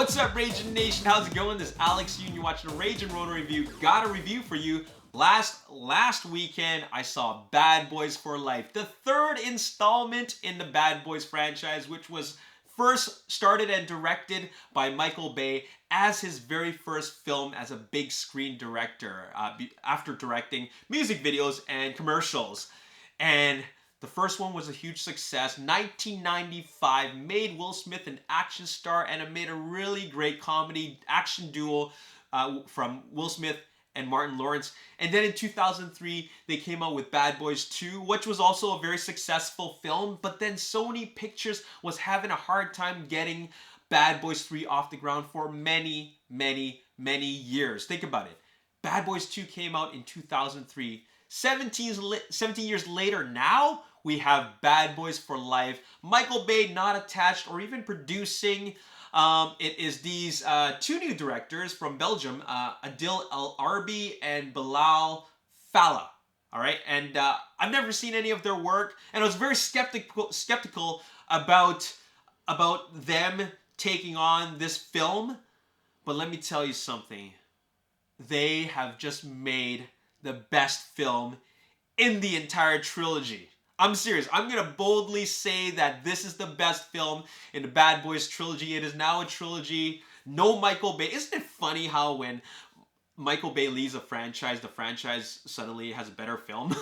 What's up, Ragin Nation? How's it going? This is Alex Yoon. You're watching a Ragin Ronin review. Got a review for you. Last weekend, I saw Bad Boys for Life, the third installment in the Bad Boys franchise, which was first started and directed by Michael Bay as his very first film as a big screen director, after directing music videos and commercials. And the first one was a huge success. 1995 made Will Smith an action star, and it made a really great comedy action duo from Will Smith and Martin Lawrence. And then in 2003, they came out with Bad Boys 2, which was also a very successful film. But then Sony Pictures was having a hard time getting Bad Boys 3 off the ground for many years. Think about it. Bad Boys 2 came out in 2003. 17 years later now, we have Bad Boys for Life. Michael Bay not attached or even producing. It is these two new directors from Belgium, Adil El Arbi and Bilal Fallah. All right, and I've never seen any of their work, and I was very skeptical about them taking on this film. But let me tell you something. They have just made the best film in the entire trilogy. I'm serious. I'm going to boldly say that this is the best film in the Bad Boys trilogy. It is now a trilogy. No Michael Bay. Isn't it funny how when Michael Bay leaves a franchise, the franchise suddenly has a better film?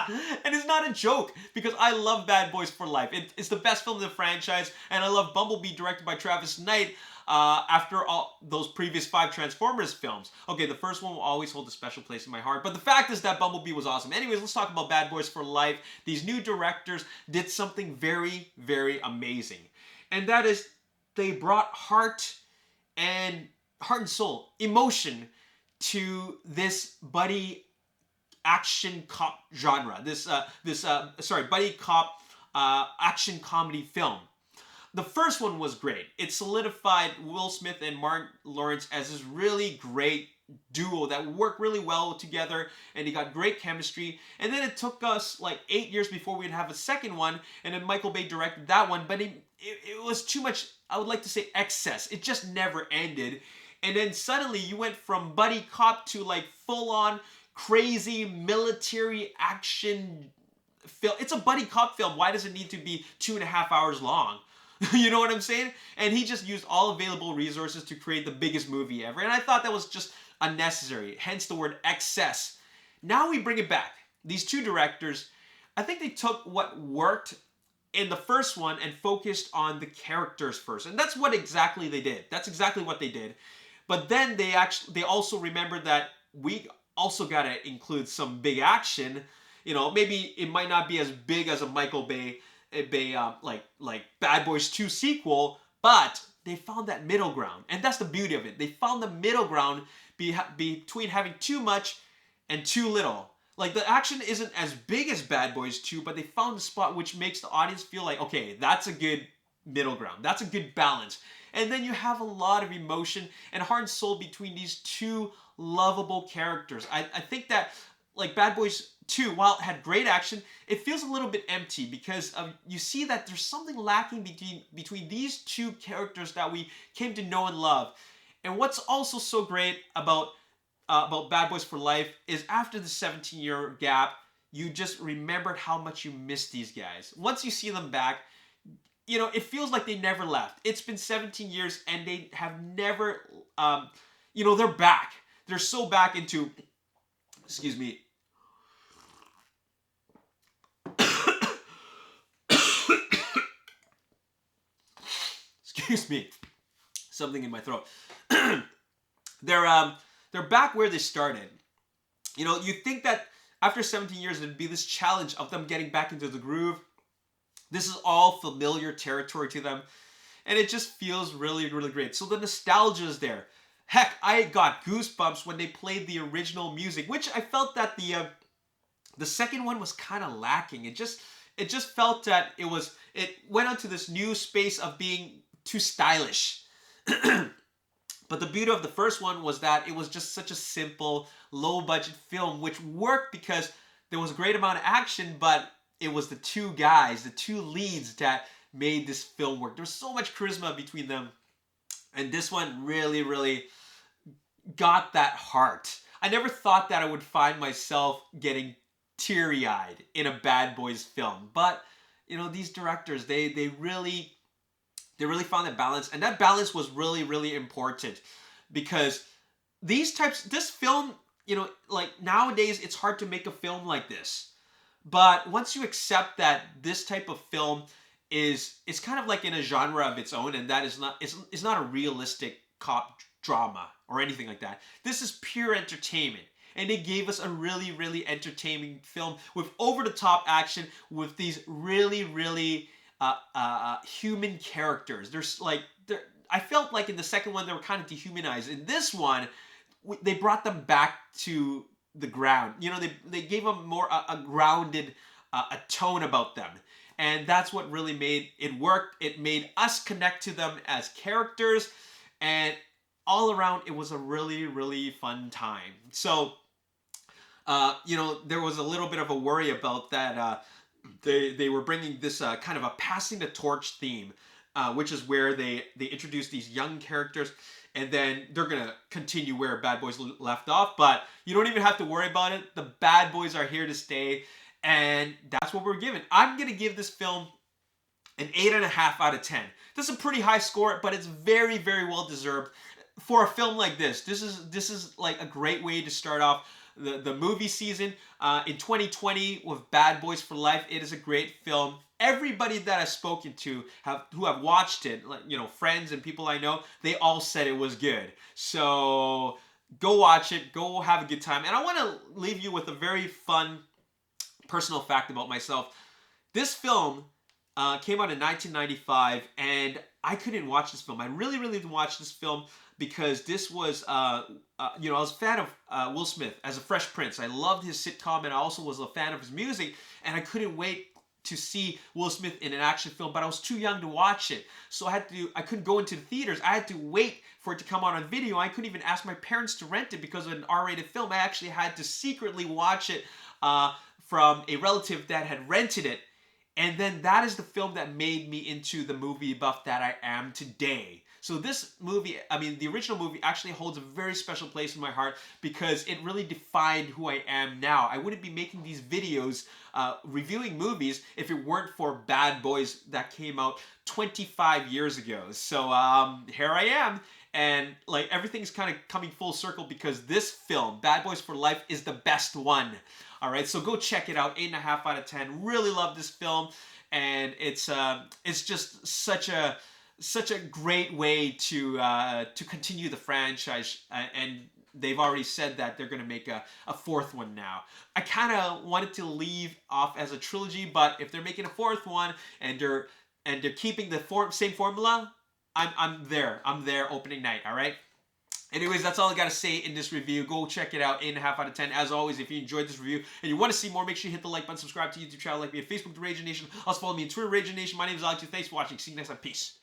And it's not a joke, because I love Bad Boys for Life. It's the best film in the franchise, and I love Bumblebee, directed by Travis Knight, after all those previous 5 Transformers films. Okay, the first one will always hold a special place in my heart, but the fact is that Bumblebee was awesome. Anyways, let's talk about Bad Boys for Life. These new directors did something very amazing, and that is they brought heart and soul, emotion to this buddy action cop genre. Buddy cop action comedy film. The first one was great. It solidified Will Smith and Martin Lawrence as this really great duo that worked really well together, and they got great chemistry. And then it took us like 8 years before we'd have a second one, and then Michael Bay directed that one, but it was too much, I would like to say, excess. It just never ended. And then suddenly you went from buddy cop to like full-on crazy military action film. It's a buddy cop film. Why does it need to be 2.5 hours long? You know what I'm saying? And he just used all available resources to create the biggest movie ever. And I thought that was just unnecessary. Hence the word excess. Now we bring it back. These two directors, I think they took what worked in the first one and focused on the characters first. And that's what exactly they did. That's exactly what they did. But then they also remembered that we also got to include some big action. You know, maybe it might not be as big as a Michael Bay like Bad Boys 2 sequel, but they found that middle ground. And that's the beauty of it. They found the middle ground between having too much and too little. Like, the action isn't as big as Bad Boys 2, but they found the spot which makes the audience feel like, okay, that's a good middle ground. That's a good balance. And then you have a lot of emotion and heart and soul between these two lovable characters. I think that, like, Bad Boys 2, while it had great action, it feels a little bit empty, because you see that there's something lacking between these two characters that we came to know and love. And what's also so great about Bad Boys for Life is after the 17-year gap, you just remembered how much you missed these guys. Once you see them back, you know, it feels like they never left. It's been 17 years and they have never, they're back. They're so back into, excuse me, excuse me, something in my throat. They're back where they started. You know, you think that after 17 years, there'd be this challenge of them getting back into the groove. This is all familiar territory to them, and it just feels really great. So the nostalgia is there. Heck, I got goosebumps when they played the original music, which I felt that the second one was kind of lacking. It just felt that it went onto this new space of being too stylish. But the beauty of the first one was that it was just such a simple, low-budget film, which worked because there was a great amount of action, but it was the two guys, the two leads, that made this film work. There was so much charisma between them. And this one really, really got that heart. I never thought that I would find myself getting teary-eyed in a Bad Boys film. But, you know, these directors, they really found that balance. And that balance was really, really important. Because this film, you know, like nowadays it's hard to make a film like this. But once you accept that this type of film it's kind of like in a genre of its own, and that is not it's not a realistic cop drama or anything like that. This is pure entertainment. And they gave us a really, really entertaining film with over-the-top action, with these really, really human characters. I felt like in the second one they were kind of dehumanized. In this one, they brought them back to the ground. You know, they gave them more a grounded a tone about them. And that's what really made it work. It made us connect to them as characters. And all around, it was a really, really fun time. So, you know, there was a little bit of a worry about that. They were bringing this kind of a passing the torch theme, which is where they introduce these young characters, and then they're gonna continue where Bad Boys left off. But you don't even have to worry about it. The Bad Boys are here to stay, and that's what we're given. I'm gonna give this film an 8.5 out of 10. This is a pretty high score, but it's very, very well deserved for a film like this. This is like a great way to start off the movie season in 2020 with Bad Boys for Life. It is a great film. Everybody that I've spoken to who have watched it, like, you know, friends and people I know, they all said it was good. So go watch it. Go have a good time. And I want to leave you with a very fun personal fact about myself. This film came out in 1995, and I couldn't watch this film. I really, really didn't watch this film because this was, you know, I was a fan of Will Smith as a Fresh Prince. I loved his sitcom, and I also was a fan of his music, and I couldn't wait to see Will Smith in an action film, but I was too young to watch it. So I couldn't go into the theaters. I had to wait for it to come out on video. I couldn't even ask my parents to rent it because of an R-rated film. I actually had to secretly watch it from a relative that had rented it. And then that is the film that made me into the movie buff that I am today. So this movie, I mean, the original movie actually holds a very special place in my heart because it really defined who I am now. I wouldn't be making these videos reviewing movies if it weren't for Bad Boys that came out 25 years ago. So here I am. And like everything's kind of coming full circle because this film, Bad Boys for Life, is the best one. All right, so go check it out. 8.5 out of 10. Really love this film, and it's just such a great way to continue the franchise. And they've already said that they're gonna make a fourth one now. I kind of wanted to leave off as a trilogy, but if they're making a fourth one and they're keeping the same formula, I'm there. I'm there opening night. All right. Anyways, that's all I got to say in this review. Go check it out. 8.5 out of 10. As always, if you enjoyed this review and you want to see more, make sure you hit the like button, subscribe to YouTube channel, like me on Facebook, The Ragin Nation. Also follow me on Twitter, Ragin Nation. My name is Alex. Thanks for watching. See you next time. Peace.